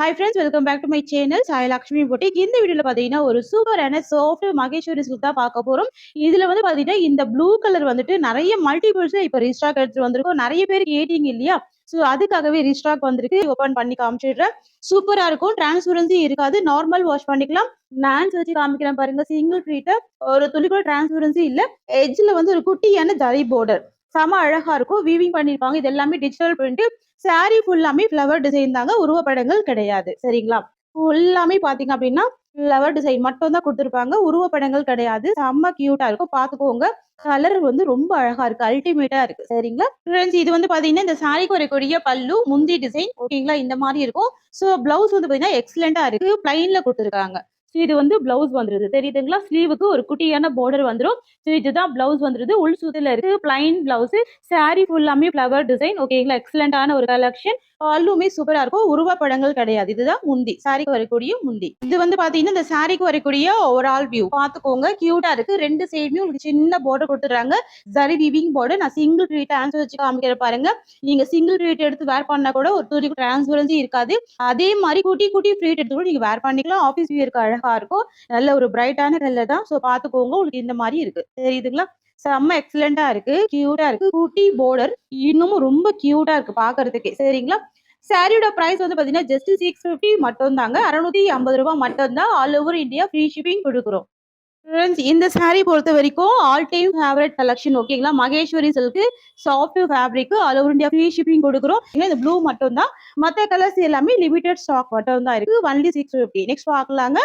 Hi friends, welcome back to my channel Sai Lakshmi boutique. இந்த வீடியோல பாத்தீங்கன்னா ஒரு சூப்பரான சாஃப்ட் மகேஸ்வரி சில்க் தான் பார்க்க போறோம். இதுல வந்து பாத்தீங்கன்னா இந்த ப்ளூ கலர் வந்துட்டு நிறைய மல்டிபிள்ஸ்ல இப்ப ரீஸ்டாக் எடுத்து வந்திருக்கோம். நிறைய பேர் கேட்டீங்க இல்லையா, ஸோ அதுக்காகவே ரீஸ்டாக் வந்திருக்கு. ஓபன் பண்ணி காமிச்சிடுறேன். சூப்பரா இருக்கும், டிரான்ஸ்பரன்சி இருக்காது, நார்மல் வாஷ் பண்ணிக்கலாம். நான் வச்சு காமிக்கிறேன் பாருங்க. சிங்கிள் ட்ரீட், ஒரு துளி கூட டிரான்ஸ்பரன்சி இல்ல. எட்ஜ்ல வந்து ஒரு குட்டியான ஜரி border செம அழகா இருக்கும். வீவிங் பண்ணிருப்பாங்க. இது எல்லாமே டிஜிட்டல் பிரிண்ட். சாரி ஃபுல்லாமே ஃப்ளவர் டிசைன் தாங்க, உருவப்படங்கள் கிடையாது. சரிங்களா? ஃபுல்லாமே பாத்தீங்க அப்படின்னா ஃப்ளவர் டிசைன் மட்டும் தான் கொடுத்துருப்பாங்க, உருவப்படங்கள் கிடையாது. செம்ம கியூட்டா இருக்கும், பாத்துக்கோங்க. கலர் வந்து ரொம்ப அழகா இருக்கு, அல்டிமேட்டா இருக்கு. சரிங்களா ஃப்ரெண்ட்ஸ்? இது வந்து பாத்தீங்கன்னா இந்த சாரிக்கு வரக்கூடிய பல்லு, முந்தி டிசைன் ஓகேங்களா, இந்த மாதிரி இருக்கும். ஸோ பிளவுஸ் வந்து பாத்தீங்கன்னா எக்ஸலண்டா இருக்கு, பிளைன்ல கொடுத்துருக்காங்க. இது வந்து பிளவுஸ் வந்துருது, தெரியுதுங்களா? ஸ்லீவுக்கு ஒரு குட்டியான border வந்துடும். இதுதான் பிளவுஸ் வந்துருது. உள் சுத்தில இருக்கு பிளைன் பிளவுஸ். சாரி ஃபுல்லாமே ஃப்ளவர் டிசைன் ஓகேங்களா, எக்ஸலண்டான ஒரு கலெக்ஷன். பல்லுமே சூப்பரா இருக்கும், உருவப்படங்கள் கிடையாது. இதுதான் முந்தி, சாரிக்கு வரக்கூடிய முந்தி. இது வந்து பாத்தீங்கன்னா இந்த சாரிக்கு வரக்கூடிய ஓவரால் வியூ பாத்துக்கோங்க. கியூட்டா இருக்கு, ரெண்டு சைடுமே உங்களுக்கு சின்ன border கொடுத்துறாங்க. சரி விவிங் border. நான் சிங்கிள் ப்ளீட் ஆன்சர் வச்சு காமிக்கிற பாருங்க. நீங்க சிங்கிள் ப்ளீட் எடுத்து வேர் பண்ணா கூட ஒரு துளி டிரான்ஸ்பரன்சி இருக்காது. அதே மாதிரி குட்டி குட்டி ப்ளீட் எடுத்து கூட நீங்க வேர் பண்ணிக்கலாம். ஆஃபீஸ் வியருக்கு அழகா இருக்கும். நல்ல ஒரு பிரைட்டான கலர் தான். ஸோ பாத்துக்கோங்க, உங்களுக்கு இந்த மாதிரி இருக்கு, தெரியுதுங்களா? செம்ம எக்ஸலண்டா இருக்கு, கியூட்டா இருக்கு. குட்டி border இன்னமும் ரொம்ப கியூட்டா இருக்கு பாக்குறதுக்கே. சரிங்களா? சாரியோட பிரைஸ் வந்து பாத்தீங்கன்னா ஜஸ்ட் 650 மட்டும் தாங்க, 650 ரூபாய் மட்டும் தான். All over India free shipping கொடுக்குறோம். ஃப்ரெண்ட்ஸ், இந்த saree பொறுத்த வரைக்கும் ஆல் டைம் ஃபேவரட் கலெக்ஷன் ஓகேங்களா. Maheswari silk soft fabric, all over India free shipping கொடுக்குறோம். இந்த ப்ளூ மட்டும் தான், மற்ற கலர்ஸ் எல்லாமே லிமிடெட் ஸ்டாக் மட்டும் தான் இருக்கு. ஒன்லி 650. நெக்ஸ்ட் பார்க்கலாங்க.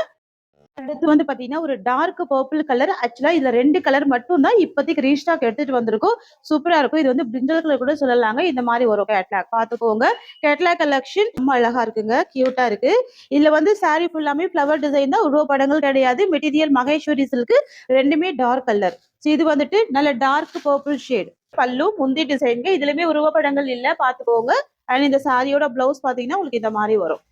அடுத்து வந்து பாத்தீங்கன்னா ஒரு டார்க் பர்பிள் கலர். ஆக்சுவலா இதுல ரெண்டு கலர் மட்டும் தான் இப்போதைக்கு ரீஸ்டாக் எடுத்துட்டு வந்திருக்கோம். சூப்பரா இருக்கும். இது வந்து பிரிஞ்சல் கலர் கூட சொல்லலாங்க. இந்த மாதிரி வரும் கேட்லாக், பாத்துக்கோங்க. கேட்லாக் கலெக்ஷன் ரொம்ப அழகா இருக்குங்க, கியூட்டா இருக்கு. இதுல வந்து சாரி ஃபுல்லாமே ஃப்ளவர் டிசைன் தான், உருவப்படங்கள் கிடையாது. மெட்டீரியல் மகேஸ்வரி சில்க், ரெண்டுமே டார்க் கலர். இது வந்துட்டு நல்ல டார்க் பர்பிள் ஷேட். பல்லு முந்தி டிசைன்ங்க, இதுலயுமே உருவப்படங்கள் இல்ல, பாத்துக்கோங்க. அண்ட் இந்த சாரியோட பிளவுஸ் பாத்தீங்கன்னா உங்களுக்கு இந்த மாதிரி வரும்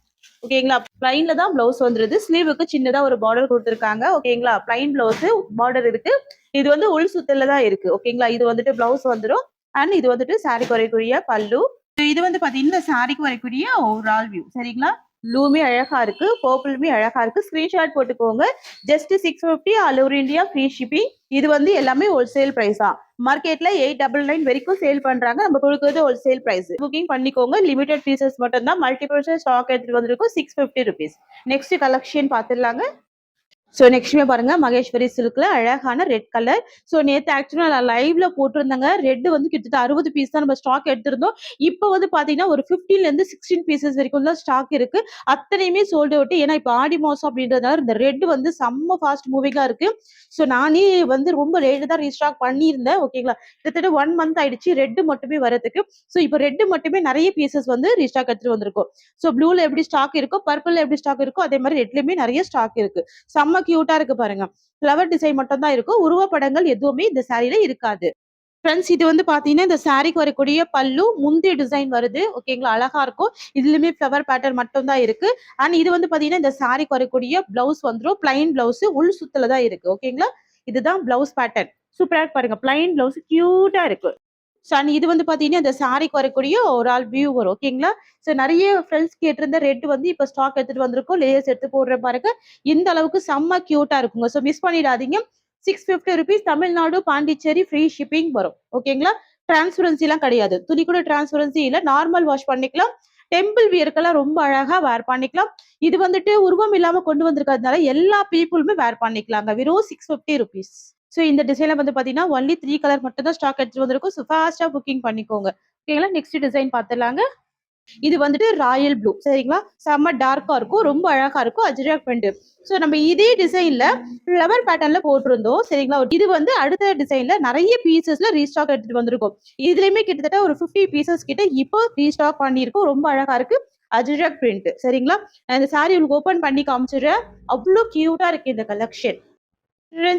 ஓகேங்களா. பிளைன்ல தான் பிளவுஸ் வந்துருது. ஸ்லீவுக்கு சின்னதா ஒரு பார்டர் கொடுத்துருக்காங்க ஓகேங்களா. பிளைன் பிளவுஸ் பார்டர் இருக்கு. இது வந்து உள் சுத்தல தான் இருக்கு ஓகேங்களா. இது வந்துட்டு பிளவுஸ் வந்துடும். அண்ட் இது வந்துட்டு சாரிக்கு வரக்கூடிய பல்லு. இது வந்து பாத்தீங்கன்னா சாரிக்கு வரக்கூடிய ஓவரால் வியூ. சரிங்களா? ப்ளூமே அழகா இருக்கு, பர்பிளுமே அழகா இருக்கு. ஸ்கிரீன்ஷாட் போட்டுக்கோங்க. Just 650, all over India free shipping. இது வந்து எல்லாமே ஹோல்சேல் பிரைஸ் தான். மார்க்கெட்ல 899 வரைக்கும் சேல் பண்றாங்க, நம்ம கொடுக்குறது ஹோல்சேல் பிரைஸ். புக்கிங் பண்ணிக்கோங்க, லிமிடெட் பீசஸ் மட்டும் தான். மல்டிபிள் ஸ்டாக் எடுத்துட்டு வந்திருக்கும். 650 rupees. நெக்ஸ்ட் கலெக்ஷன் பாத்துடலாங்க. ஸோ நெக்ஸ்ட்மே பாருங்க, மகேஸ்வரி சில்க்ல அழகான ரெட் கலர். ஸோ நேற்று ஆக்சுவலா நான் லைவ்ல போட்டிருந்தேங்க. ரெட் வந்து கிட்டத்தட்ட 60 பீஸ் தான் நம்ம ஸ்டாக் எடுத்திருந்தோம். இப்போ வந்து பாத்தீங்கன்னா ஒரு 15ல இருந்து 16 பீசஸ் வரைக்கும் தான் ஸ்டாக் இருக்கு. அத்தனையுமே சோல்ட் அவுட். ஏன்னா இப்போ ஆடி மாசம் அப்படின்றதால இந்த ரெட் வந்து செம்ம ஃபாஸ்ட் மூவிங்கா இருக்கு. ஸோ நானே வந்து ரொம்ப லேட்டு தான் ரீஸ்டாக் பண்ணியிருந்தேன் ஓகேங்களா. கிட்டத்தட்ட 1 month ஆயிடுச்சு ரெட் மட்டுமே வரதுக்கு. ஸோ இப்போ ரெட் மட்டுமே நிறைய பீசஸ் வந்து ரீஸ்டாக் எடுத்துட்டு வந்திருக்கும். ஸோ ப்ளூல எப்படி ஸ்டாக் இருக்கோ, பர்பிள்ல எப்படி ஸ்டாக் இருக்கோ, அதே மாதிரி ரெட்லயுமே நிறைய ஸ்டாக் இருக்கு. செம்ம கியூட்டா இருக்கு பாருங்க. ஃப்ளவர் டிசைன் மட்டும் தான் இருக்கும், உருவப்படங்கள் எதுவுமே இந்த சாரியில இருக்காது. ஃப்ரெண்ட்ஸ், இது வந்து பாத்தீங்கன்னா இந்த சாரிக்கு வரக்கூடிய பல்லு, முந்தி டிசைன் வருது ஓகேங்களா, அழகா இருக்கும். இதுலயுமே ஃப்ளவர் பேட்டர்ன் மட்டும் தான் இருக்கு. அண்ட் இது வந்து பாத்தீங்கன்னா இந்த சாரிக்கு வரக்கூடிய பிளவுஸ் வந்துடும். பிளைன் பிளவுஸ் உள் சுத்தல தான் இருக்கு ஓகேங்களா. இதுதான் பிளவுஸ் பேட்டர்ன். சூப்பரா பாருங்க, பிளைன் பிளவுஸ் கியூட்டா இருக்கு. ஸோ அண்ட் இது வந்து பாத்தீங்கன்னா இந்த சாரிக்கு வரக்கூடிய ஒரு ஆல் வியூ வரும் ஓகேங்களா. ஸோ நிறைய ஃப்ரெண்ட்ஸ் கேட்டிருந்த ரெட் வந்து இப்போ ஸ்டாக் எடுத்துட்டு வந்திருக்கோம். லேயர்ஸ் எடுத்து போடுற பாருங்க. இந்த அளவுக்கு செம்ம கியூட்டா இருக்குங்க. ஸோ மிஸ் பண்ணிடாதீங்க. 650 rupees, Tamil Nadu Pondicherry free shipping வரும் ஓகேங்களா. டிரான்ஸ்பரன்சி எல்லாம் கிடையாது, துணி கூட டிரான்ஸ்பரன்சி இல்ல, நார்மல் வாஷ் பண்ணிக்கலாம். டெம்பிள் வியர்க்கெல்லாம் ரொம்ப அழகா வேர் பண்ணிக்கலாம். இது வந்துட்டு உருவம் இல்லாம கொண்டு வந்திருக்கிறதுனால எல்லா பீப்புளுமே வேர் பண்ணிக்கலாங்க. வெறும் 650 rupees. ஸோ இந்த டிசைன்ல வந்து பாத்தீங்கன்னா ஒன்லி 3 கலர் மட்டும் தான் ஸ்டாக் எடுத்துட்டு வந்திருக்கும். ஸோ ஃபாஸ்டா புக்கிங் பண்ணிக்கோங்க ஓகேங்களா. நெக்ஸ்ட் டிசைன் பார்த்துலாங்க. இது வந்துட்டு ராயல் ப்ளூ. சரிங்களா? செம்ம டார்க்கா இருக்கும், ரொம்ப அழகா இருக்கும், அஜ்ரக் பிரிண்ட். ஸோ நம்ம இதே டிசைன்ல ஃப்ளவர் பேட்டர்ன்ல போட்டிருந்தோம் சரிங்களா. இது வந்து அடுத்த டிசைன்ல நிறைய பீசஸ்ல ரீஸ்டாக் எடுத்துட்டு வந்திருக்கும். இதுலயுமே கிட்டத்தட்ட ஒரு 50 பீசஸ் கிட்ட இப்போ ரீஸ்டாக் பண்ணியிருக்கோம். ரொம்ப அழகா இருக்கு, அஜ்ரக் பிரிண்ட். சரிங்களா? நான் இந்த சாரி உங்களுக்கு ஓபன் பண்ணி காமிச்சிடுறேன். அவ்வளோ கியூட்டா இருக்கு இந்த கலெக்ஷன்.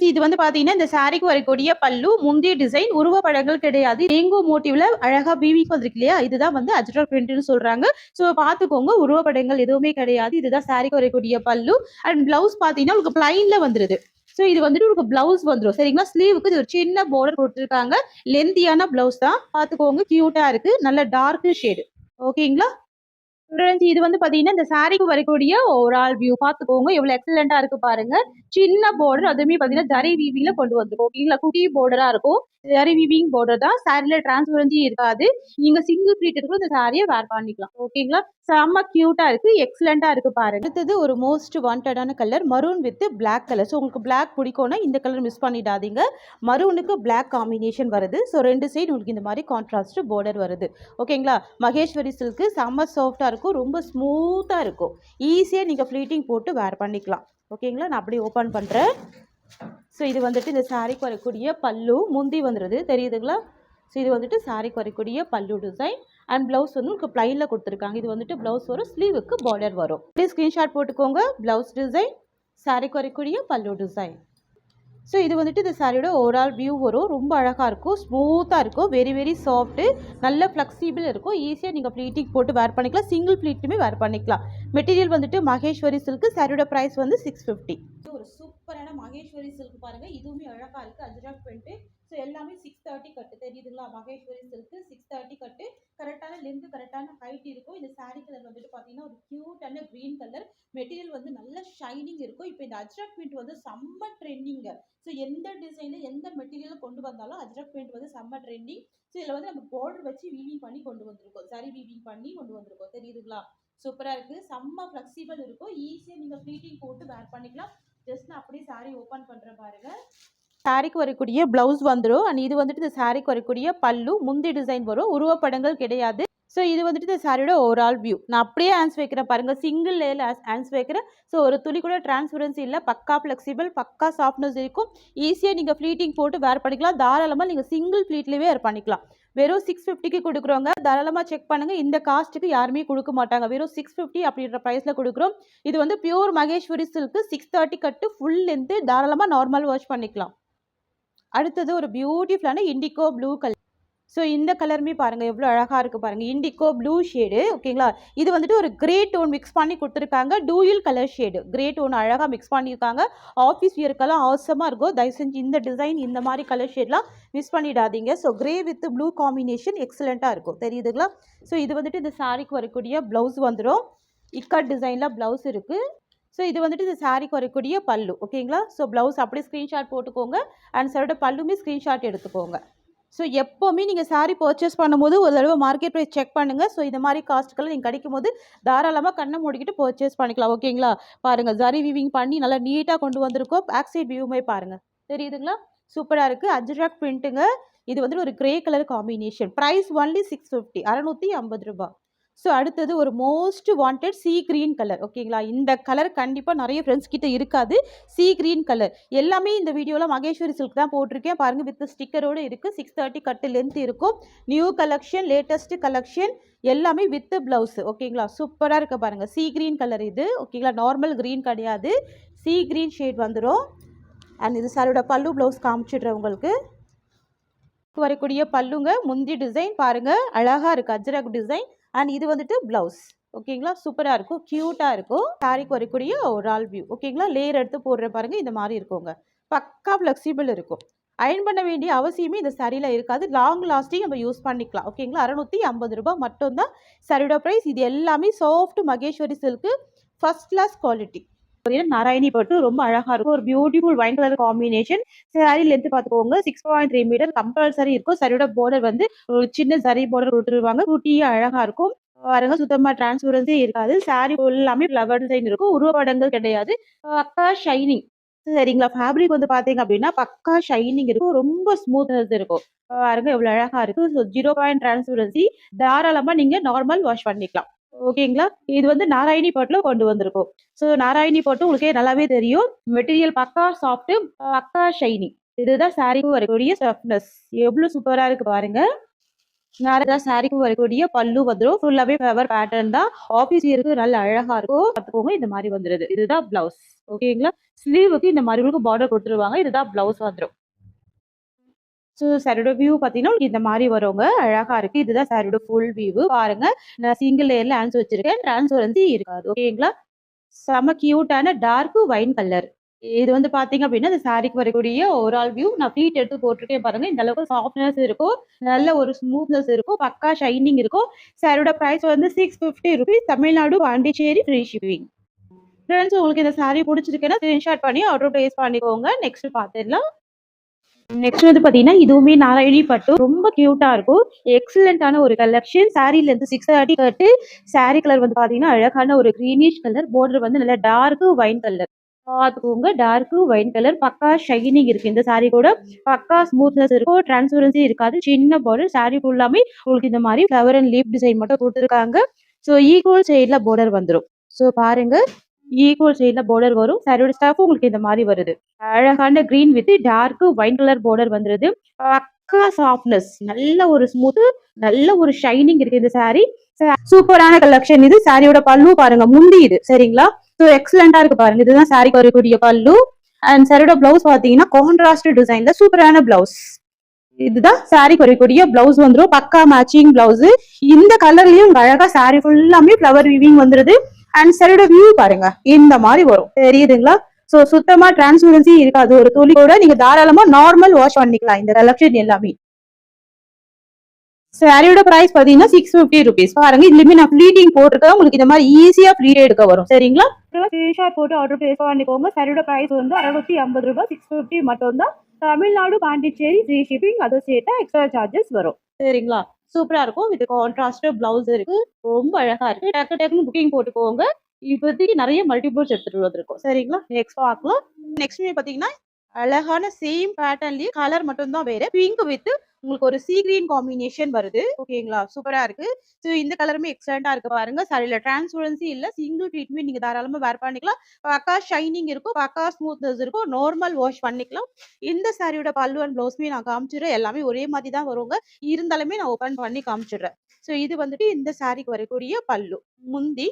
இது வந்து பாத்தீங்கன்னா இந்த சாரிக்கு வரக்கூடிய பல்லு, முந்தைய டிசைன், உருவப்படங்கள் கிடையாது. ரெயின்போ மோட்டிவ்ல அழகா வீவிங் வந்திருக்கு இல்லையா, இதுதான் வந்து அஜ்ரக் பிரிண்ட்னு சொல்றாங்க. ஸோ பாத்துக்கோங்க, உருவப்படங்கள் எதுவுமே கிடையாது. இதுதான் சாரிக்கு வரக்கூடிய பல்லு. அண்ட் பிளவுஸ் பாத்தீங்கன்னா உங்களுக்கு பிளைன்ல வந்துருது. ஸோ இது வந்துட்டு உங்களுக்கு பிளவுஸ் வந்துடும் சரிங்களா. ஸ்லீவுக்கு இது ஒரு சின்ன border கொடுத்துருக்காங்க. லென்த்தியான பிளவுஸ் தான், பாத்துக்கோங்க. கியூட்டா இருக்கு, நல்ல டார்க் ஷேடு ஓகேங்களா. ஃப்ரெண்ட்ஸ் இது வந்து பாத்தீங்கன்னா, இந்த சாரிக்கு வரக்கூடிய ஓவரால் வியூ பாத்துக்கோங்க. எவ்வளவு எக்ஸலென்ட்டா இருக்கு பாருங்க. சின்ன பார்டர் அதுவுமே பாத்தீங்கன்னா, ஜரி வீவிங்ல கொண்டு வந்திருக்கோம். ஓகேங்களா? குட்டி பார்டரா இருக்கும். ஜரி வீவிங் பார்டர் தான். சாரில டிரான்ஸ்பரன்சி இருக்காது. நீங்க சிங்கிள் ப்ளீட்டட் கூட இந்த சாரிய வேர் பண்ணிக்கலாம். ஓகேங்களா? செம்ம கியூட்டா இருக்கு. எக்ஸலென்ட்டா இருக்கு பாருங்க. அடுத்தது ஒரு மோஸ்ட் வாண்டடான colour maroon with black colour. So உங்களுக்கு பிளாக் பிடிக்கும்னா இந்த கலர் மிஸ் பண்ணிடாதீங்க. மரூனுக்கு பிளாக் காம்பினேஷன் வருது. ஸோ 2 சைடு உங்களுக்கு இந்த மாதிரி கான்ட்ராஸ்ட் பார்டர் வருது. ஓகேங்களா? மகேஸ்வரி சில்க் செம்ம சாஃப்ட்டா இருக்கும். ரொம்ப ஸ்மூத்தா இருக்கும். ஈஸியா நீங்க ஃப்ளீட்டிங் போட்டு வேர் பண்ணிக்கலாம். ஓகேங்களா? நான் அப்படியே ஓப்பன் பண்றேன். ஸோ இது வந்துட்டு இந்த சாரிக்கு வரக்கூடிய பல்லு முந்தி வந்துடுது தெரியுதுங்களா? ஸோ இது வந்துட்டு சாரிக்கு வரக்கூடிய பல்லு டிசைன் அண்ட் ப்ளவுஸ் வந்து உங்களுக்கு ப்ளைனில் கொடுத்துருக்காங்க. இது வந்துட்டு ப்ளவுஸ் வரும், ஸ்லீவுக்கு பார்டர் வரும். அப்படியே ஸ்க்ரீன்ஷாட் போட்டுக்கோங்க. ப்ளவுஸ் டிசைன், சாரிக்கு வரக்கூடிய பல்லு டிசைன். ஸோ இது வந்துட்டு இந்த சாரியோட ஓவரால் வியூ வரும். ரொம்ப அழகாக இருக்கும், ஸ்மூத்தாக இருக்கும், வெரி வெரி சாஃப்ட்டு, நல்ல ஃப்ளெக்சிபிள் இருக்கும். ஈஸியாக நீங்கள் ப்ளீட்டிங் போட்டு வேர் பண்ணிக்கலாம். சிங்கிள் ப்ளீட்டுமே வேர் பண்ணிக்கலாம். மெட்டீரியல் வந்துட்டு மகேஸ்வரி சில்க். சாரியோட ப்ரைஸ் வந்து 650. ஒரு சூப்பரான மகேஸ்வரி சில்க் பாருங்க. இதுவுமே அழகாக இருக்குது. அஜ்ரக் பிரிண்ட். ஸோ எல்லாமே 630 கட்டு தெரியுதுங்களா? மகேஸ்வரி சில்க் 630 கட்டு. கரெக்டான லென்த், கரெக்டான ஹைட் இருக்கும். இந்த சாரி கலர் வந்துட்டு பார்த்தீங்கன்னா ஒரு க்யூட்டான க்ரீன் கலர். மெட்டீரியல் வந்து நல்ல ஷைனிங் இருக்கும். இப்போ இந்த அஜ்ரக் பிரிண்ட் வந்து செம்ம ட்ரெண்டிங். ஸோ எந்த டிசைனில் எந்த மெட்டீரியல் கொண்டு வந்தாலும் அஜ்ரக் பெயிண்ட் வந்து செம்ம ட்ரெண்டிங். ஸோ இதில் வந்து நம்ம பார்டர் வச்சு வீவிங் பண்ணி கொண்டு வந்திருக்கோம். சரி வீவிங் பண்ணி கொண்டு வந்திருக்கோம் தெரியுதுங்களா? சூப்பராக இருக்குது. செம்ம ஃப்ளெக்சிபிள் இருக்கும். ஈஸியாக நீங்கள் ஃப்ளீட்டிங் போட்டு வேர் பண்ணிக்கலாம். ஜஸ்ட் நான் அப்படியே சாரி ஓப்பன் பண்ணுறேன் பாருங்கள். சாரிக்கு வரக்கூடிய ப்ளவுஸ் வந்துடும். அண்ட் இது வந்துட்டு இந்த சாரிக்கு வரக்கூடிய பல்லு முந்தி டிசைன் வரும். உருவப்படங்கள் கிடையாது. ஸோ இது வந்துட்டு இந்த சாரியோட ஓவரால் வியூ. நான் அப்படியே ஆன்ஸ் வைக்கிறேன் பாருங்கள். சிங்கிள் லேயர் ஆன்ஸ் வைக்கிறேன். ஸோ ஒரு துளி கூட டிரான்ஸ்பரன்சி இல்லை. பக்கா ஃப்ளெக்சிபிள், பக்கா சாஃப்ட்னஸ் இருக்கும். ஈஸியாக நீங்கள் ஃப்ளீட்டிங் போட்டு வேர் பண்ணிக்கலாம். தாராளமாக நீங்கள் சிங்கிள் ஃப்ளீட்லேயே வேர் பண்ணிக்கலாம். வெறும் 650க்கு கொடுக்குறோங்க. தாராளமாக செக் பண்ணுங்கள். இந்த காஸ்ட்டுக்கு யாருமே கொடுக்க மாட்டாங்க. வெறும் 650 அப்படின்ற ப்ரைஸில் கொடுக்குறோம். இது வந்து பியூர் மகேஸ்வரி சில்க்கு 630 கட்டு ஃபுல் லென்த்து. தாராளமாக நார்மல் வாஷ் பண்ணிக்கலாம். அடுத்தது ஒரு பியூட்டிஃபுல்லான இண்டிகோ ப்ளூ கலர். ஸோ இந்த கலருமே பாருங்கள் எவ்வளோ அழகாக இருக்குது பாருங்கள். Indigo blue shade. ஓகேங்களா? இது வந்துட்டு ஒரு கிரே டோன் மிக்ஸ் பண்ணி கொடுத்துருக்காங்க. Dual colour shade. Grey tone அழகாக மிக்ஸ் பண்ணியிருக்காங்க. ஆஃபீஸ் வியர்க்கெல்லாம் அவசரமாக இருக்கும். தயவு செஞ்சு இந்த டிசைன் இந்த மாதிரி கலர் ஷேட்லாம் மிஸ் பண்ணிடாதீங்க. So grey with blue combination எக்ஸலண்ட்டாக இருக்கும் தெரியுதுங்களா? ஸோ இது வந்துட்டு இந்த சாரிக்கு வரக்கூடிய ப்ளவுஸ் வந்துடும். இக்கட் டிசைனில் ப்ளவுஸ் இருக்குது. ஸோ இது வந்துட்டு இந்த சாரிக்கு வரக்கூடிய பல்லு. ஓகேங்களா? ஸோ ப்ளவுஸ் அப்படியே ஸ்க்ரீன்ஷாட் போட்டுக்கோங்க. அண்ட் சாரோட பல்லுமே ஸ்க்ரீன்ஷாட் எடுத்துக்கோங்க. ஸோ எப்போவுமே நீங்கள் சாரீ பர்ச்சேஸ் பண்ணும்போது ஒரு தடவை மார்க்கெட் ப்ரைஸ் செக் பண்ணுங்கள். ஸோ இந்த மாதிரி காஸ்ட்டுக்கெல்லாம் நீங்கள் கிடைக்கும் போது தாராளமாக கண்ணை மூடிக்கிட்டு பர்ச்சேஸ் பண்ணிக்கலாம். ஓகேங்களா? பாருங்கள் ஜரி வீவிங் பண்ணி நல்லா நீட்டாக கொண்டு வந்திருக்கோம். பேக் சைட் வியூமே பாருங்கள் தெரியுதுங்களா? சூப்பராக இருக்குது. அஜ்ரக் பிரிண்ட்டுங்க. இது வந்துட்டு ஒரு grey colour combination. Price only 650, 650 ரூபாய். ஸோ அடுத்தது ஒரு most wanted sea green colour. ஓகேங்களா? இந்த கலர் கண்டிப்பாக நிறைய ஃப்ரெண்ட்ஸ் கிட்ட இருக்காது. சீ கிரீன் கலர் எல்லாமே இந்த வீடியோவில் மகேஸ்வரி சில்க் தான் போட்டிருக்கேன் பாருங்கள். வித் ஸ்டிக்கரோடு இருக்குது. 630 கட்டு லென்த் இருக்கும். நியூ கலெக்ஷன், லேட்டஸ்ட் கலெக்ஷன் எல்லாமே வித் ப்ளவுஸ். ஓகேங்களா? சூப்பராக இருக்க பாருங்கள். சீ கிரீன் கலர் இது. ஓகேங்களா? நார்மல் க்ரீன் கிடையாது, சீ கிரீன் ஷேட் வந்துடும். அண்ட் இது சாரோட பல்லு ப்ளவுஸ் காமிச்சிடுறேன் உங்களுக்கு. வரக்கூடிய பல்லுங்க. முந்தி டிசைன் பாருங்கள் அழகாக இருக்குது. அஜ்ரக் டிசைன். அண்ட் இது வந்துட்டு ப்ளவுஸ். ஓகேங்களா? சூப்பராக இருக்கும், க்யூட்டாக இருக்கும். சாரிக்கு வரக்கூடிய ஒரு ஆல் வியூ. ஓகேங்களா? லேயர் எடுத்து போடுற பாருங்கள். இந்த மாதிரி இருக்குங்க. பக்கா ஃப்ளெக்சிபிள் இருக்கும். அயன் பண்ண வேண்டிய அவசியமே இந்த சாரியில் இருக்காது. லாங் லாஸ்டிங் நம்ம யூஸ் பண்ணிக்கலாம். ஓகேங்களா? 650 ரூபாய் மட்டும்தான் சாரியோட ப்ரைஸ். இது எல்லாமே soft Maheshwari silk, first class quality. Narayani பட்டு ரொம்ப அழகாக இருக்கும். ஒரு beautiful wine colour combination. Sari length பார்த்துக்கோங்க 6.3 மீட்டர் கம்பல்சரி இருக்கும். சரியோட பார்டர் வந்து ஒரு சின்ன சரி பார்டர் கொடுத்துருவாங்க. குட்டியாக அழகாக இருக்கும். பாருங்க சுத்தமாக டிரான்ஸ்பரன்சி இருக்காது. சாரி எல்லாமே ஃப்ளவர் டிசைன் இருக்கும். உருவப்படங்கள் கிடையாது. பக்கா ஷைனிங். சரிங்களா? ஃபேப்ரிக் வந்து பார்த்தீங்க அப்படின்னா பக்கா ஷைனிங் இருக்கும். ரொம்ப ஸ்மூத்னஸ் இருக்கும். பாருங்க எவ்வளோ அழகாக இருக்குது. So 0 transparency. தாராளமாக நீங்கள் நார்மல் வாஷ் பண்ணிக்கலாம். ஓகேங்களா? இது வந்து நாராயணி பட்டில் கொண்டு வந்திருக்கோம். ஸோ நாராயணி பட்டு உங்களுக்கே நல்லாவே தெரியும். மெட்டீரியல் பக்கா சாஃப்ட்டு, பக்கா ஷைனி. இதுதான் சாரிக்கு வரக்கூடிய சாஃப்ட்னஸ். எவ்வளோ சூப்பராக இருக்குது பாருங்க. தான் சாரிக்கு வரக்கூடிய பல்லு வந்துடும். ஃபுல்லாகவே ஃப்ளவர் பேட்டர்ன் தான். ஆஃபீஸ் இருக்கு நல்ல அழகாக இருக்கும். பார்த்துக்கோங்க இந்த மாதிரி வந்துடுது. இதுதான் ப்ளவுஸ். ஓகேங்களா? ஸ்லீவுக்கு இந்த மாதிரி உங்களுக்கு பார்டர் கொடுத்துருவாங்க. இதுதான் ப்ளவுஸ் வந்துடும். ஸோ சாரியோட வியூ பார்த்தீங்கன்னா இந்த மாதிரி வருங்க. அழகாக இருக்குது. இதுதான் சாரியோட ஃபுல் வியூ பாருங்க. நான் சிங்கிள் லேயரில் ஆன்சர் வச்சிருக்கேன். டிரான்ஸ்பரன்சி இருக்காது. ஓகேங்களா? செம கியூட்டான டார்க் வைன் கலர். இது வந்து பார்த்தீங்க அப்டின்னா, இந்த சாரிக்கு வரக்கூடிய ஓவரால் வியூ. நான் ஃப்ளீட் எடுத்து போட்டுருக்கேன் பாருங்க. இந்த அளவுக்கு சாஃப்ட்னஸ் இருக்கும். நல்ல ஒரு ஸ்மூத்னஸ் இருக்கும். பக்கா ஷைனிங் இருக்கும். சாரியோட பிரைஸ் வந்து ₹650 Tamil Nadu, Pondicherry free shipping. Friends உங்களுக்கு இந்த சாரி புடிச்சிருக்குன்னா, ஸ்கிரீன்ஷாட் பண்ணி ஆர்டர் பிளேஸ் பண்ணிக்கோங்க. நெக்ஸ்ட் பார்த்துடலாம். நெக்ஸ்ட் வந்து பார்த்தீங்கன்னா, இதுவுமே நாராயணி பட்டு ரொம்ப கியூட்டா இருக்கும். எக்ஸலன்ட்டான ஒரு கலெக்ஷன். சாரி லென்த் 630 கட்டு. சாரி கலர் வந்து பார்த்தீங்கன்னா, அழகான ஒரு கிரீனிஷ் கலர். பார்டர் வந்து நல்ல டார்க் வைன் கலர். பார்த்துக்கோங்க. டார்க் ஒயின் கலர் பக்கா ஷைனிங் இருக்கு. இந்த சாரி கூட பக்கா ஸ்மூத்னஸ் இருக்கும். டிரான்ஸ்பரன்சி இருக்காது. சின்ன பார்டர் சாரி ஃபுல்லாமே உங்களுக்கு இந்த மாதிரி ஃப்ளவர் அண்ட் லீப் டிசைன் மட்டும் கொடுத்துருக்காங்க. ஸோ ஈக்குவல் சைட்ல பார்டர் வந்துடும். ஸோ பாருங்க ஈக்குவல் சைட்ல பார்டர் வரும். சாரியோட ஸ்டாஃப் உங்களுக்கு இந்த மாதிரி வருது. அழகான green with dark wine colour border வந்துருது. பக்கா சாஃப்ட்னஸ் நல்ல ஒரு ஸ்மூத் நல்ல ஒரு ஷைனிங் இருக்கு இந்த சாரி. சூப்பரான கலெக்ஷன் இது. சாரியோட பல்லு பாருங்க முந்தி இது சரிங்களா. ஸோ எக்ஸலண்டா இருக்கு பாருங்க. இதுதான் சாரிக்கு வரக்கூடிய பல்லு. அண்ட் சாரியோட பிளவுஸ் பாத்தீங்கன்னா கான்ட்ராஸ்ட் டிசைன்ல சூப்பரான பிளவுஸ். இதுதான் சாரிக்கு வரக்கூடிய பிளவுஸ் வந்துடும். பக்கா மேட்சிங் பிளவுஸ். இந்த கலர்லயும் அழகா சாரி ஃபுல்லாமே ஃபிளவர் வீவிங் வந்துருது. அண்ட் சாரியோட வியூ பாருங்க இந்த மாதிரி வரும் தெரியுதுங்களா. சோ சுத்தமா டிரான்ஸ்பரன்சி இருக்காது. ஒரு துளி கூட நீங்க தாராளமா நார்மல் வாஷ் பண்ணிக்கலாம் இந்த கலெக்ஷன் எல்லாமே. சாரியோட பிரைஸ் பாத்தீங்கன்னா ₹650 பாருங்க. இதுலயுமே நான் ஃபிளீட்டிங் போட்டிருக்கேன். உங்களுக்கு இந்த மாதிரி ஈஸியா ஃபிளீட் எடுக்க வரும் சரிங்களா. ஸ்கிரீன்ஷாட் போட்டு ஆர்டர் பிளேஸ் பண்ணிக்கோங்க. சாரியோட பிரைஸ் வந்து ₹650 650 மட்டும் தான். Tamil Nadu Pondicherry free shipping. அதை சேர்த்தா எக்ஸ்ட்ரா சார்ஜஸ் வரும் சரிங்களா. சூப்பரா இருக்கும். வித் கான்ட்ராஸ்ட் பிளவுஸ் இருக்கு. ரொம்ப அழகா இருக்கு. டக்கு டக்குன்னு புக்கிங் போட்டுக்கோங்க. இப்போதைக்கு நிறைய மல்டிபிள்ஸ் எடுத்துட்டு வந்திருக்கோம் சரிங்களா. நெக்ஸ்ட் பார்க்கலாம். நெக்ஸ்ட் பாத்தீங்கன்னா அழகான சேம் பேட்டர்ன்லயே கலர் மட்டும் தான் வேற. பிங்க் வித் உங்களுக்கு ஒரு சீ கிரீன் காம்பினேஷன் வருது ஓகேங்களா. சூப்பரா இருக்கு. ஸோ இந்த கலருமே எக்ஸலண்டா இருக்கு பாருங்க. சரியில்ல டிரான்ஸ்பரன்சி இல்ல. சிங்கிள் ட்ரீட்மெண்ட் நீங்க தாராளமா வேர் பண்ணிக்கலாம். பக்கா ஷைனிங் இருக்கும். பக்கா ஸ்மூத்னஸ் இருக்கும். நார்மல் வாஷ் பண்ணிக்கலாம். இந்த சாரியோட பல்லு அண்ட் பிளவுஸ்மே நான் காமிச்சிடுறேன். எல்லாமே ஒரே மாதிரி தான் வருங்க. இருந்தாலுமே நான் ஓபன் பண்ணி காமிச்சிடுறேன். ஸோ இது வந்துட்டு இந்த சாரிக்கு வரக்கூடிய பல்லு முந்தி.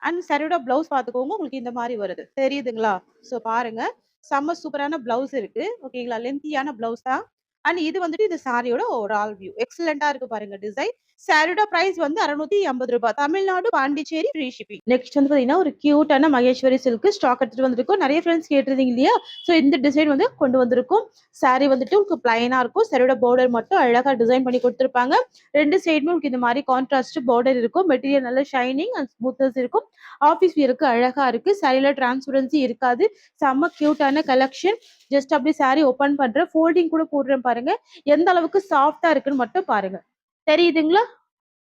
அண்ட் சாரியோட பிளவுஸ் பார்த்துக்கோங்க. உங்களுக்கு இந்த மாதிரி வருது தெரியுதுங்களா. ஸோ பாருங்க செம்ம சூப்பரான பிளவுஸ் இருக்கு ஓகேங்களா. லென்த்தியான பிளவுஸ் தான். அண்ட் இது வந்துட்டு இந்த சாரியோட ஓவரால் வியூ எக்ஸலண்டா இருக்கு பாருங்க டிசைன். சாரியோட பிரைஸ் வந்து ₹650 Tamil Nadu Pondicherry free shipping. Next வந்து பாத்தீங்கன்னா ஒரு கியூட்டான மகேஸ்வரி சில்க் ஸ்டாக் எடுத்துட்டு வந்திருக்கும். நிறைய ஃப்ரெண்ட்ஸ் கேட்டிருந்தீங்க இல்லையா. ஸோ இந்த டிசைன் வந்து கொண்டு வந்திருக்கும். சாரி வந்துட்டு உங்களுக்கு பிளைனா இருக்கும். சாரியோட பார்டர் மட்டும் அழகா டிசைன் பண்ணி கொடுத்துருப்பாங்க. ரெண்டு சைடுமே உங்களுக்கு இந்த மாதிரி கான்ட்ராஸ்ட் பார்டர் இருக்கும். மெட்டீரியல் நல்ல ஷைனிங் அண்ட் ஸ்மூத்னஸ் இருக்கும். ஆஃபீஸ் வியருக்கு அழகா இருக்கு. சாரியில டிரான்ஸ்பரன்சி இருக்காது. செம்ம கியூட்டான கலெக்ஷன். ஜஸ்ட் அப்படி சாரி ஓபன் பண்றேன். ஃபோல்டிங் கூட போடுறேன் பாருங்க. எந்த அளவுக்கு சாஃப்டா இருக்குன்னு மட்டும் பாருங்க. தெரியுதுங்களா.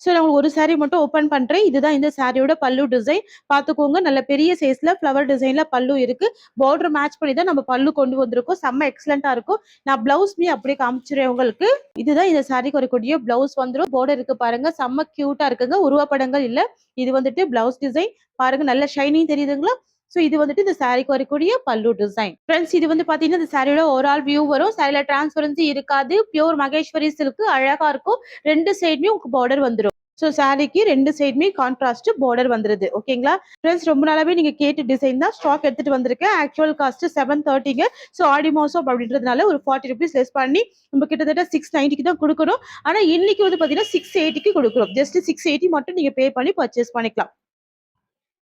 ஸோ நான் உங்களுக்கு ஒரு சாரி மட்டும் ஓப்பன் பண்றேன். இதுதான் இந்த சாரியோட பல்லு டிசைன். பார்த்துக்கோங்க. நல்ல பெரிய சைஸ்ல ஃப்ளவர் டிசைன்ல பல்லு இருக்கு. பார்டர் மேட்ச் பண்ணி தான் நம்ம பல்லு கொண்டு வந்திருக்கோம். செம்ம எக்ஸலண்டா இருக்கும். நான் பிளவுஸ்மே அப்படியே காமிச்சிடுறேன் உங்களுக்கு. இதுதான் இந்த சாரிக்கு வரக்கூடிய பிளவுஸ் வந்துடும். பார்டர் இருக்கு பாருங்க. செம்ம கியூட்டா இருக்குங்க. உருவப்படங்கள் இல்ல. இது வந்துட்டு பிளவுஸ் டிசைன். பாருங்க நல்ல ஷைனிங் தெரியுதுங்களா. சோ இது வந்துட்டு இந்த சாரிக்கு வரக்கூடிய பல்லு டிசைன். ஃப்ரெண்ட்ஸ் இது வந்து பாத்தீங்கன்னா இந்த சாரியோட ஓவரால் வியூ வரும். சாரியில டிரான்ஸ்பரன்சி இருக்காது. பியூர் மகேஸ்வரி சில்க் அழகா இருக்கும். ரெண்டு சைடுமே உங்களுக்கு பார்டர் வந்துடும். ஸோ சாரிக்கு ரெண்டு சைடுமே கான்ட்ராஸ்ட் பார்டர் வந்துருது ஓகேங்களா. ஃப்ரெண்ட்ஸ் ரொம்ப நாளாவே நீங்க கேட்டு டிசைன் தான் ஸ்டாக் எடுத்துட்டு வந்திருக்கேன். Actual cost 730ங்க. ஸோ ஆடி மாசம் அப்படின்றதுனால ஒரு ₹40 லெஸ் பண்ணி நம்ம கிட்டத்தட்ட 690க்கு தான் கொடுக்கணும். ஆனா இன்னைக்கு வந்து பாத்தீங்கன்னா 680க்கு கொடுக்குறோம். ஜஸ்ட் 680 மட்டும் நீங்க பே பண்ணி பர்ச்சேஸ் பண்ணிக்கலாம்.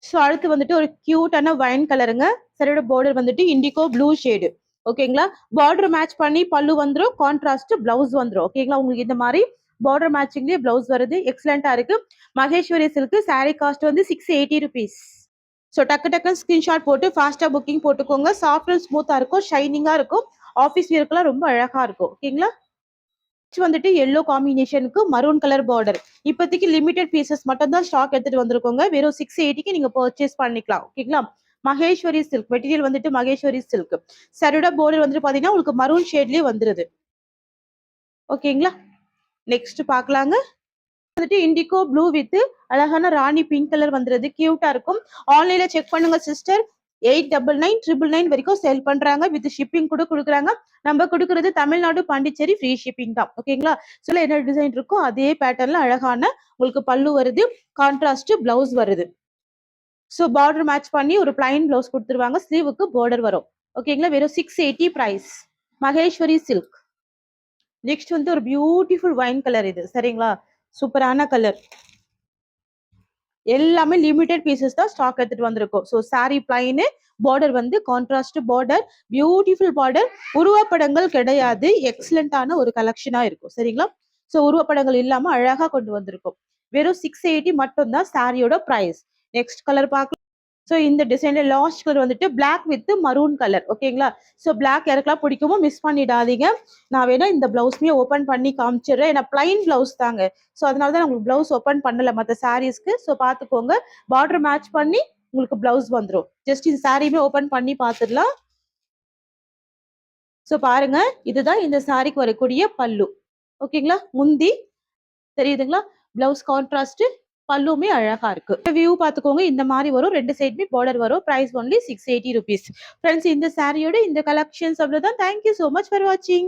ஸோ அடுத்து வந்துட்டு ஒரு கியூட்டான வைன் கலருங்க. சரியோட பார்டர் வந்துட்டு இண்டிகோ ப்ளூ ஷேடு ஓகேங்களா. பார்டர் மேட்ச் பண்ணி பல்லு வந்துடும். கான்ட்ராஸ்ட் பிளவுஸ் வந்துடும் ஓகேங்களா. உங்களுக்கு இந்த மாதிரி பார்டர் மேட்சிங்லேயே பிளவுஸ் வருது. எக்ஸலண்டா இருக்கு. மகேஸ்வரி சில்க் சாரி காஸ்ட் வந்து ₹680. ஸோ டக்கு டக்குன்னு ஸ்கிரீன்ஷாட் போட்டு ஃபாஸ்டா புக்கிங் போட்டுக்கோங்க. சாஃப்ட் அண்ட் ஸ்மூத்தா இருக்கும். ஷைனிங்கா இருக்கும். ஆஃபீஸ் வியர்க்கெல்லாம் ரொம்ப அழகா இருக்கும் ஓகேங்களா. வந்துட்டு எல்லோ காம்பினேஷனுக்கு மரூன் கலர் பார்டர். இப்போதைக்கு லிமிடெட் பீசஸ் மட்டும் தான் ஸ்டாக் எடுத்துட்டு வந்திருக்கோங்க. வெறும் 680க்கு நீங்க பர்ச்சேஸ் பண்ணிக்கலாம் ஓகேங்களா. மகேஸ்வரி சில்க் மெட்டீரியல் வந்துட்டு மகேஸ்வரி சில்க். சரியோட பார்டர் வந்துட்டு பாத்தீங்கன்னா உங்களுக்கு மரூன் ஷேட்லயே வந்துருது ஓகேங்களா. நெக்ஸ்ட் பாக்கலாங்க. வந்துட்டு இண்டிகோ ப்ளூ வித் அழகான ராணி பிங்க் கலர் வந்துருது. கியூட்டா இருக்கும். ஆன்லைன்ல செக் பண்ணுங்க சிஸ்டர். 899999 வரைக்கும் சேல் பண்றாங்க. வித் ஷிப்பிங் கூட கொடுக்குறாங்க. நம்ம கொடுக்கறது தமிழ்நாடு பாண்டிச்சேரி ஃப்ரீ ஷிப்பிங் தான் ஓகேங்களா. சொல்ல என்ன டிசைன் இருக்கோ அதே பேட்டர்ன்ல அழகான உங்களுக்கு பல்லு வருது. கான்ட்ராஸ்ட் பிளவுஸ் வருது. ஸோ பார்டர் மேட்ச் பண்ணி ஒரு பிளைன் பிளவுஸ் கொடுத்துருவாங்க. ஸ்லீவுக்கு பார்டர் வரும் ஓகேங்களா. வெறும் 680 பிரைஸ். மகேஸ்வரி சில்க். நெக்ஸ்ட் வந்து ஒரு பியூட்டிஃபுல் வைன் கலர் இது சரிங்களா. சூப்பரான கலர். எல்லாமே லிமிடெட் பீசஸ் தான் ஸ்டாக் எடுத்துட்டு வந்திருக்கோம். ஸோ saree பிளைனு, பார்டர் வந்து கான்ட்ராஸ்ட் பார்டர், பியூட்டிஃபுல் பார்டர், உருவப்படங்கள் கிடையாது. எக்ஸலண்டான ஒரு கலெக்ஷனா இருக்கும். சரிங்களா? ஸோ உருவப்படங்கள் இல்லாம அழகா கொண்டு வந்திருக்கோம். வெறும் 680 மட்டும் தான் சாரியோட பிரைஸ். நெக்ஸ்ட் கலர் பார்க்கலாம். ஸோ இந்த டிசைன்ல லாஸ்ட் கலர் வந்துட்டு பிளாக் வித் மரூன் கலர். ஓகேங்களா? ஸோ பிளாக் யாருக்கெல்லாம் பிடிக்குமோ மிஸ் பண்ணிடாதீங்க. நான் வேணா இந்த பிளவுஸ்மே ஓப்பன் பண்ணி காமிச்சிடுறேன். ஏன்னா பிளைன் பிளவுஸ் தாங்க. ஸோ அதனால தான் நான் உங்களுக்கு பிளவுஸ் ஓப்பன் பண்ணல மற்ற சாரீஸ்க்கு. ஸோ பார்த்துக்கோங்க. பார்டர் மேட்ச் பண்ணி உங்களுக்கு பிளவுஸ் வந்துடும். ஜஸ்ட் இந்த சாரியுமே ஓப்பன் பண்ணி பார்த்துடலாம். ஸோ பாருங்க, இதுதான் இந்த சாரிக்கு வரக்கூடிய பல்லு. ஓகேங்களா? முந்தி தெரியுதுங்களா? பிளவுஸ் கான்ட்ராஸ்ட், பல்லுமே அழகா இருக்கு. வியூ பாத்துக்கோங்க. இந்த மாதிரி வரும். ரெண்டு சைடுமே பார்டர் வரும். Price only 680 rupees. ஃப்ரெண்ட்ஸ், இந்த சாரியோட இந்த கலெக்ஷன்ஸ் அவ்வளவுதான். Thank you so much for watching.